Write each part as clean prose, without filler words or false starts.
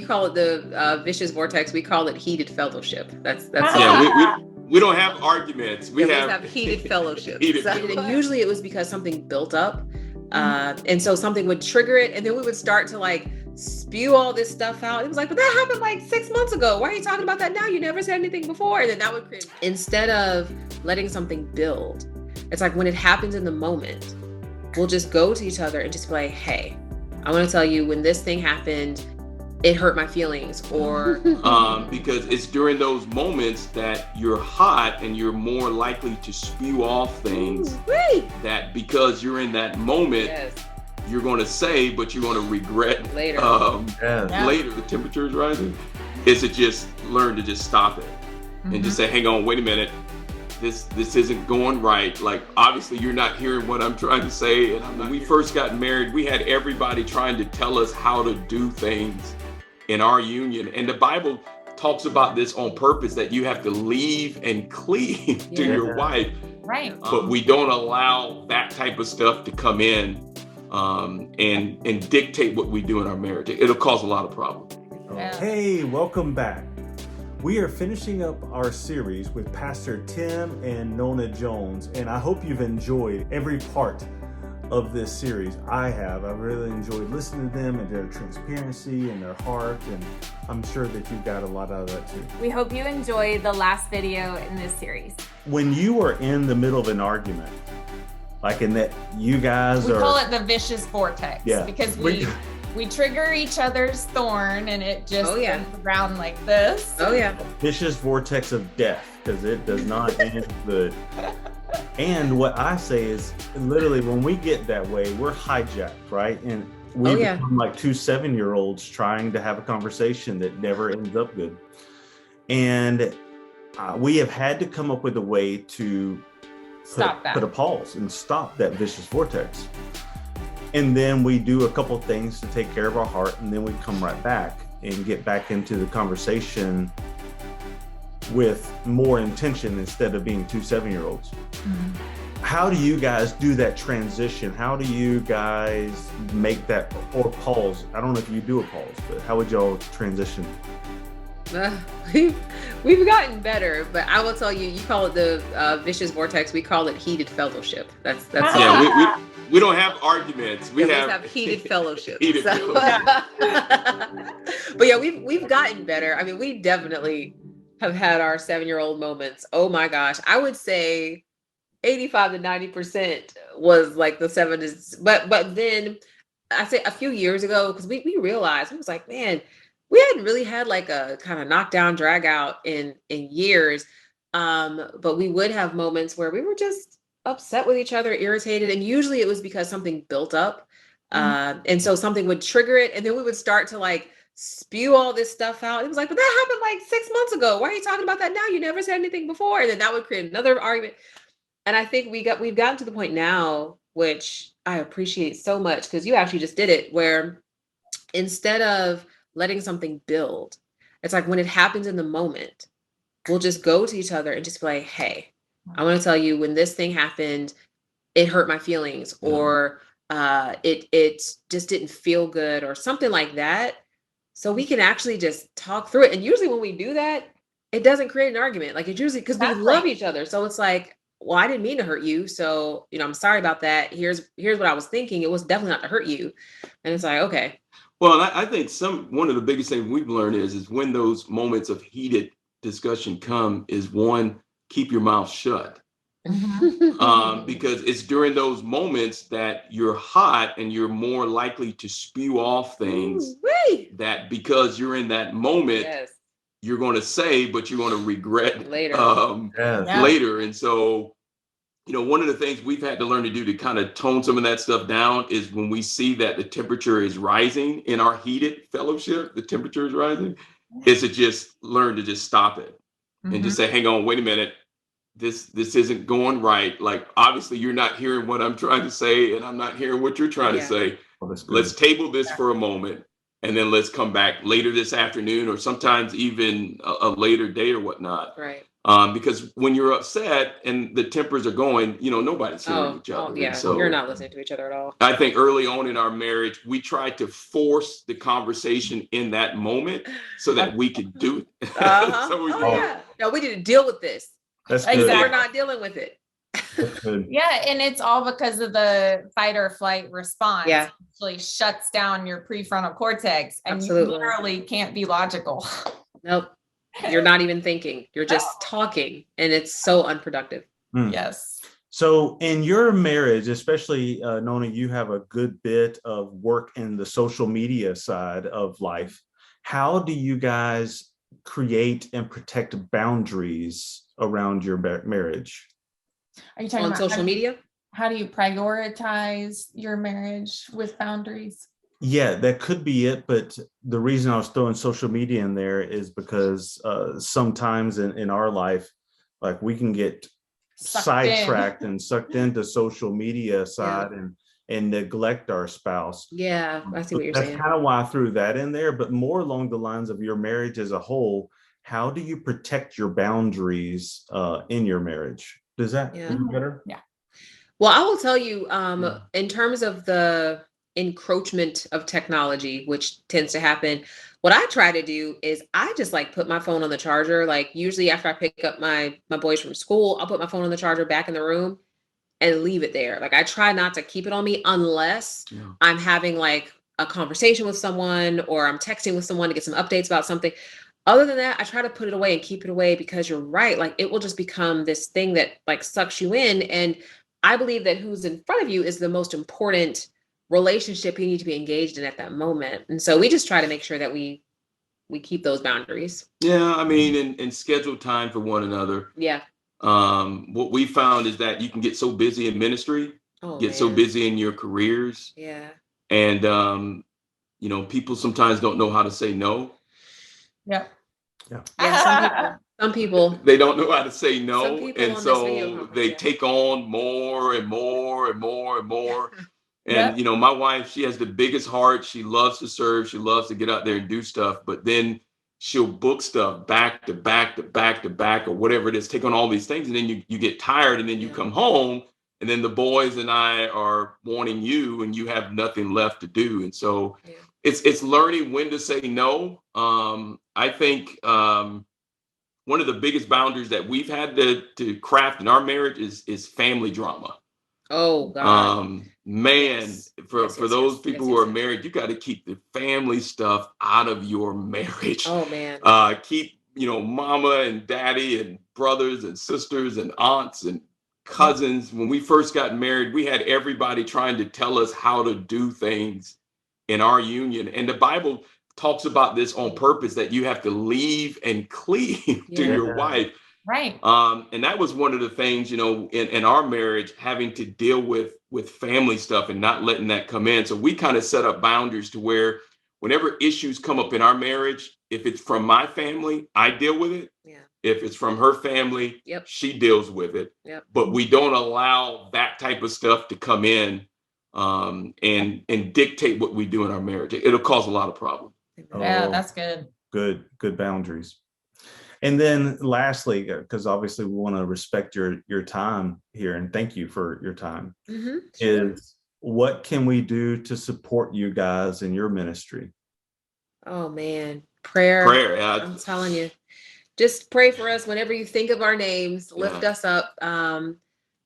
You call it the vicious vortex. We call it heated fellowship. That's Yeah, we don't have arguments. We have heated fellowship. Heated And usually it was because something built up. And so something would trigger it. And then we would start to like spew all this stuff out. It was like, but that happened like 6 months ago. Why are you talking about that now? You never said anything before. And then that would create, instead of letting something build, it's like when it happens in the moment, we'll just go to each other and just be like, hey, I want to tell you when this thing happened, it hurt my feelings, or because it's during those moments that you're hot and you're more likely to spew off things that because you're in that moment, you're going to say, but you're going to regret later. Later, the temperature is rising. Is it just learn to just stop it and just say, hang on, wait a minute. This isn't going right. Like, obviously you're not hearing what I'm trying to say. And when we first got married, we had everybody trying to tell us how to do things in our union. And the Bible talks about this on purpose, that you have to leave and cleave to your wife. Right. But we don't allow that type of stuff to come in and dictate what we do in our marriage. It'll cause a lot of problems. Hey, welcome back. We are finishing up our series with Pastor Tim and Nona Jones, and I hope you've enjoyed every part of this series. I have. I really enjoyed listening to them and their transparency and their heart, and I'm sure that you got a lot out of that too. We hope you enjoyed the last video in this series. When you are in the middle of an argument, like in that you guys we call it the vicious vortex, because we trigger each other's thorn and it just goes around like this. Vicious vortex of death, because it does not end good. And what I say is, literally, when we get that way, we're hijacked, right? And we become like two 7-year-olds trying to have a conversation that never ends up good. And we have had to come up with a way to put a pause and stop that vicious vortex. And then we do a couple things to take care of our heart, and then we come right back and get back into the conversation with more intention instead of being two 7-year-olds. How do you guys do that transition? How do you guys make that, or pause? I don't know if you do a pause, but how would y'all transition? We've gotten better, but I will tell you, you call it the vicious vortex. We call it heated fellowship. That's we don't have arguments. We have heated fellowship. Fellowship. But yeah, we've gotten better. I mean, we definitely have had our 7-year-old moments. Oh my gosh, I would say 85 to 90% was like the 70s. But then I say a few years ago, because we realized, it was like, man, we hadn't really had like a kind of knockdown, drag out in years. But we would have moments where we were just upset with each other, irritated. And usually it was because something built up. And so something would trigger it. And then we would start to like spew all this stuff out. It was like, but that happened like 6 months ago. Why are you talking about that now? You never said anything before. And then that would create another argument. And I think we've gotten to the point now, which I appreciate so much, because you actually just did it, where instead of letting something build, it's like when it happens in the moment, we'll just go to each other and just be like, hey, I want to tell you when this thing happened, it hurt my feelings, or it just didn't feel good, or something like that. So we can actually just talk through it. And usually when we do that, it doesn't create an argument. Like, it's usually because we love each other. So it's like, well, I didn't mean to hurt you. So, I'm sorry about that. Here's what I was thinking. It was definitely not to hurt you. And it's like, okay. Well, I think one of the biggest things we've learned is when those moments of heated discussion come, is one, keep your mouth shut. Because it's during those moments that you're hot and you're more likely to spew off things that because you're in that moment, you're going to say, but you're going to regret later. Later. And so, one of the things we've had to learn to do to kind of tone some of that stuff down is when we see that the temperature is rising in our heated fellowship, the temperature is rising, is to just learn to just stop it and just say, hang on, wait a minute. This isn't going right. Like, obviously you're not hearing what I'm trying to say, and I'm not hearing what you're trying to say. Let's table this for a moment, and then let's come back later this afternoon, or sometimes even a later date or whatnot. Right. Because when you're upset and the tempers are going, nobody's hearing each other. Yeah. So you're not listening to each other at all. I think early on in our marriage, we tried to force the conversation in that moment so that we could do it. No, we need to deal with this. That's good. good. We're not dealing with it. Yeah, and it's all because of the fight or flight response. Yeah. It actually shuts down your prefrontal cortex, and you literally can't be logical. Nope. You're not even thinking. You're just talking, and it's so unproductive. Yes. So in your marriage, especially Nona, you have a good bit of work in the social media side of life. How do you guys create and protect boundaries around your marriage? Are you talking on about social media? How do you prioritize your marriage with boundaries? Yeah, that could be it. But the reason I was throwing social media in there is because sometimes in our life, like we can get sidetracked and sucked into social media side and neglect our spouse. Yeah, I see what you're saying. saying. That's kind of why I threw that in there, but more along the lines of your marriage as a whole. How do you protect your boundaries in your marriage? Does that make better? Yeah. Well, I will tell you, in terms of the encroachment of technology, which tends to happen, what I try to do is I just like put my phone on the charger. Like usually after I pick up my boys from school, I'll put my phone on the charger back in the room and leave it there. Like I try not to keep it on me unless I'm having like a conversation with someone or I'm texting with someone to get some updates about something. Other than that, I try to put it away and keep it away because you're right. Like it will just become this thing that like sucks you in. And I believe that who's in front of you is the most important relationship you need to be engaged in at that moment. And so we just try to make sure that we keep those boundaries. Yeah, I mean, and schedule time for one another. Yeah. What we found is that you can get so busy in ministry, so busy in your careers. Yeah. And people sometimes don't know how to say no. Yeah. Yeah. Some people they don't know how to say no, and so they take on more and more and more and more. And my wife, she has the biggest heart. She loves to serve. She loves to get out there and do stuff. But then she'll book stuff back to back to back to back or whatever it is. Take on all these things, and then you get tired, and then you come home, and then the boys and I are wanting you, and you have nothing left to do. And so it's learning when to say no. I think one of the biggest boundaries that we've had to craft in our marriage is family drama. Oh God. Man, for those people who are married, you got to keep the family stuff out of your marriage. Oh man. Keep, mama and daddy and brothers and sisters and aunts and cousins. When we first got married, we had everybody trying to tell us how to do things in our union. And the Bible talks about this on purpose, that you have to leave and cleave to your wife. Right. And that was one of the things, in our marriage, having to deal with family stuff and not letting that come in. So we kind of set up boundaries to where whenever issues come up in our marriage, if it's from my family, I deal with it. Yeah. If it's from her family, she deals with it. Yep. But we don't allow that type of stuff to come in and dictate what we do in our marriage. It'll cause a lot of problems. Yeah, that's good. Good boundaries. And then lastly, because obviously we want to respect your time here and thank you for your time, is what can we do to support you guys in your ministry? Oh man, prayer. Yeah. I'm telling you, just pray for us whenever you think of our names, lift us up.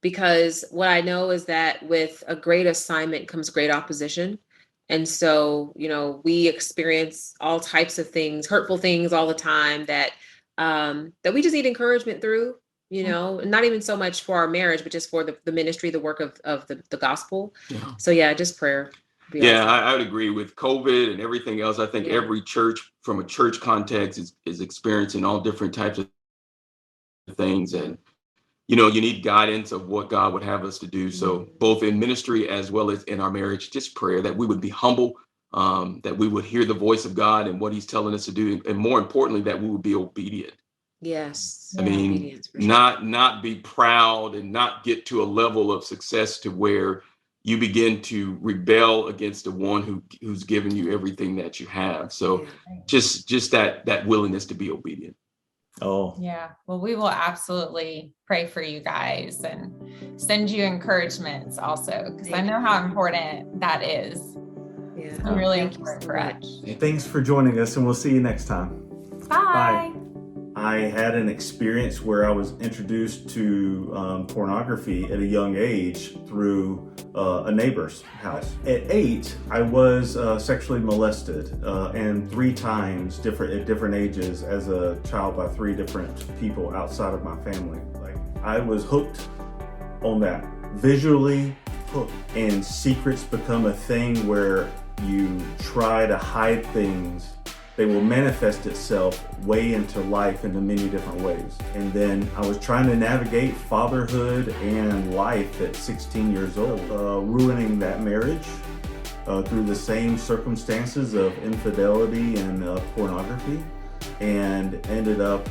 Because what I know is that with a great assignment comes great opposition. And so, we experience all types of things, hurtful things all the time that we just need encouragement through, not even so much for our marriage, but just for the ministry, the work of the gospel. Yeah. So just prayer. Awesome. I would agree with COVID and everything else. I think every church from a church context is experiencing all different types of things. And, you need guidance of what God would have us to do. So both in ministry as well as in our marriage, just prayer that we would be humble, that we would hear the voice of God and what he's telling us to do. And more importantly, that we would be obedient. Yes. I mean, not be proud and not get to a level of success to where you begin to rebel against the one who's given you everything that you have. So just that willingness to be obedient. Oh, yeah. Well, we will absolutely pray for you guys and send you encouragements also, because I know how important that is. Yeah. It's really important for us. Thanks for joining us, and we'll see you next time. Bye. I had an experience where I was introduced to pornography at a young age through a neighbor's house. At 8, I was sexually molested, and 3 times at different ages as a child by 3 different people outside of my family. Like, I was hooked on that, visually hooked. And secrets become a thing where you try to hide things. They will manifest itself way into life in many different ways. And then I was trying to navigate fatherhood and life at 16 years old, ruining that marriage through the same circumstances of infidelity and pornography, and ended up